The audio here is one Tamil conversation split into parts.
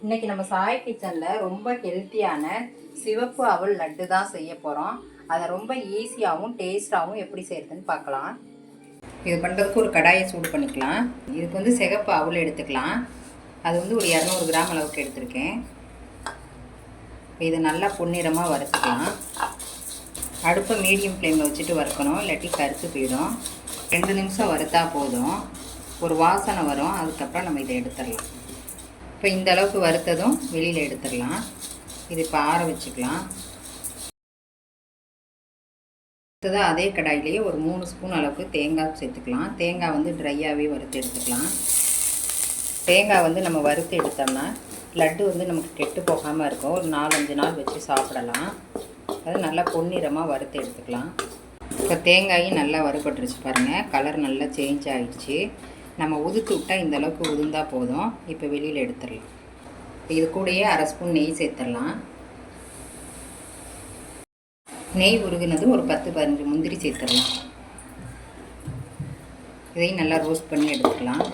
இன்னைக்கு நம்ம சாய் கிச்சனில் ரொம்ப ஹெல்த்தியான சிவப்பு அவல் லட்டு தான் செய்ய போகிறோம். அதை ரொம்ப ஈஸியாகவும் டேஸ்ட்டாகவும் எப்படி செய்யறதுன்னு பார்க்கலாம். இது பண்ணுறதுக்கு ஒரு கடாயை சூடு பண்ணிக்கலாம். இதுக்கு வந்து சிகப்பு அவல் எடுத்துக்கலாம். அது வந்து ஒரு 200 கிராம் அளவுக்கு எடுத்திருக்கேன். இதை நல்லா பொன்னிறமாக வறுத்துக்கலாம். அடுப்பை மீடியம் ஃப்ளேமில் வச்சுட்டு வறுக்கணும், இல்லாட்டி கருத்து போயிடும். 2 நிமிஷம் வறுத்தா போதும். ஒரு வாசனை வரும், அதுக்கப்புறம் நம்ம இதை எடுத்துடலாம். இப்போ இந்த அளவுக்கு வறுத்ததும் வெளியில் எடுத்துடலாம். இது இப்போ ஆற வச்சுக்கலாம். அடுத்ததாக அதே கடாயிலேயே ஒரு 3 ஸ்பூன் அளவுக்கு தேங்காய் சேர்த்துக்கலாம். தேங்காய் வந்து ட்ரையாகவே வறுத்து எடுத்துக்கலாம். தேங்காய் வந்து நம்ம வறுத்து எடுத்தோம்னா லட்டு வந்து நமக்கு கெட்டு போகாமல் இருக்கும். ஒரு 4-5 நாள் வச்சு சாப்பிடலாம். அது நல்லா பொன்னிறமாக வறுத்து எடுத்துக்கலாம். இப்போ தேங்காயும் நல்லா வறுபட்டுருச்சு பாருங்கள். கலர் நல்லா சேஞ்ச் ஆகிடுச்சு. நம்ம உதுத்து விட்டால் இந்த அளவுக்கு உதுந்தால் போதும். இப்போ வெளியில் எடுத்துடலாம். இது கூடயே 1/2 ஸ்பூன் நெய் சேர்த்துடலாம். நெய் உருகுனது ஒரு 10-15 முந்திரி சேர்த்துடலாம். இதையும் நல்லா ரோஸ்ட் பண்ணி எடுத்துக்கலாம்.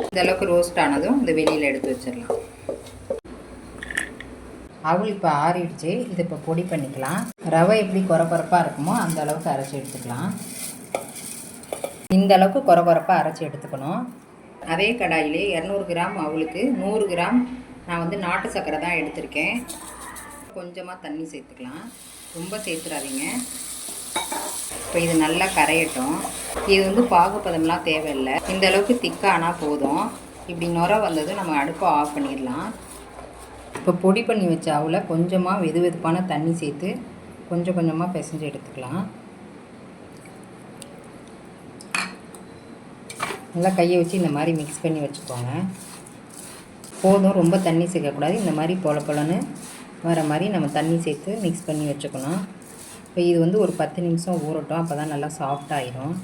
இந்த அளவுக்கு ரோஸ்ட் ஆனதும் இந்த வெளியில் எடுத்து வச்சிடலாம். அவள் இப்போ ஆறிடுச்சு. இதை இப்போ பொடி பண்ணிக்கலாம். ரவை எப்படி குறப்பாக இருக்குமோ அந்த அளவுக்கு அரைச்சி எடுத்துக்கலாம். இந்த அளவுக்கு குறப்பாக அரைச்சி எடுத்துக்கணும். அதே கடாயிலே 200 கிராம் அவளுக்கு 100 கிராம் நான் வந்து நாட்டு சர்க்கரை தான் எடுத்திருக்கேன். கொஞ்சமாக தண்ணி சேர்த்துக்கலாம், ரொம்ப சேர்த்துடாதீங்க. இப்போ இது நல்லா கரையட்டும். இது வந்து பாகுப்பதம்லாம் தேவையில்லை. இந்த அளவுக்கு திக்கானா போதும். இப்படி நுர வந்தது நம்ம அடுப்பை ஆஃப் பண்ணிடலாம். இப்போ பொடி பண்ணி வச்ச அவளை கொஞ்சமாக வெதுவெதுப்பான தண்ணி சேர்த்து கொஞ்சம் கொஞ்சமாக பிசைஞ்சு எடுத்துக்கலாம். நல்லா கையை வச்சு இந்த மாதிரி மிக்ஸ் பண்ணி வச்சுக்கோங்க. போதும், ரொம்ப தண்ணி சேர்க்கக்கூடாது. இந்த மாதிரி பொலன்னு வர மாதிரி நம்ம தண்ணி சேர்த்து மிக்ஸ் பண்ணி வச்சுக்கணும். இப்போ இது வந்து ஒரு 10 நிமிஷம் ஊறட்டும். அப்போ தான் நல்லா சாஃப்டாகிடும்.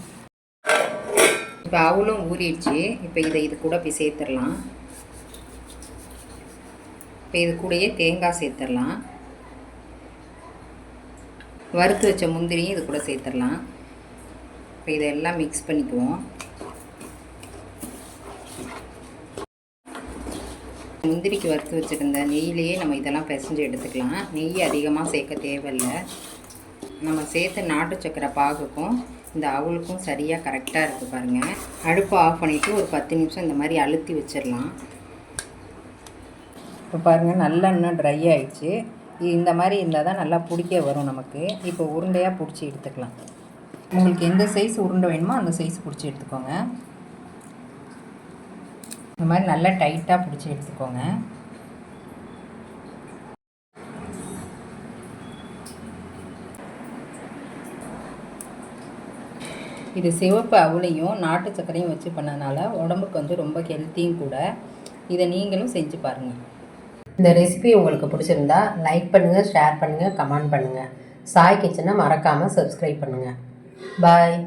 இப்போ அவளும் ஊறிடுச்சு. இப்போ இது கூட போய் சேர்த்துடலாம். இப்போ இது கூடயே தேங்காய் சேர்த்துடலாம். வறுத்து வச்ச முந்திரியும் இது கூட சேர்த்துடலாம். இப்போ இதெல்லாம் மிக்ஸ் பண்ணிக்குவோம். முந்திரிக்கு வறுத்து வச்சுருந்த நெய்யிலேயே நம்ம இதெல்லாம் பிசைஞ்சு எடுத்துக்கலாம். நெய் அதிகமாக சேர்க்க தேவையில்லை. நம்ம சேர்த்த நாட்டு சக்கரை பாகுக்கும் இந்த அவளுக்கும் சரியாக கரெக்டாக இருக்குது பாருங்கள். அடுப்பை ஆஃப் பண்ணிவிட்டு ஒரு 10 நிமிஷம் இந்த மாதிரி அழுத்தி வச்சிடலாம். இப்போ பாருங்கள், நல்லா இன்னும் ட்ரை ஆகிடுச்சு. இந்த மாதிரி இருந்தால் தான் நல்லா பிடிக்க வரும் நமக்கு. இப்போ உருண்டையாக பிடிச்சி எடுத்துக்கலாம். உங்களுக்கு எந்த சைஸ் உருண்டை வேணுமோ அந்த சைஸ் பிடிச்சி எடுத்துக்கோங்க. இந்த மாதிரி நல்லா டைட்டாக பிடிச்சி எடுத்துக்கோங்க. இது சிவப்பு அவளையும் நாட்டு சர்க்கரையும் வச்சு பண்ணதுனால உடம்புக்கு வந்து ரொம்ப ஹெல்த்தியும் கூட. இதை நீங்களும் செஞ்சு பாருங்கள். இந்த ரெசிபி உங்களுக்கு பிடிச்சிருந்தா லைக் பண்ணுங்கள், ஷேர் பண்ணுங்கள், கமெண்ட் பண்ணுங்கள். சாய் கிச்சனை மறக்காமல் சப்ஸ்கிரைப் பண்ணுங்கள். பாய்.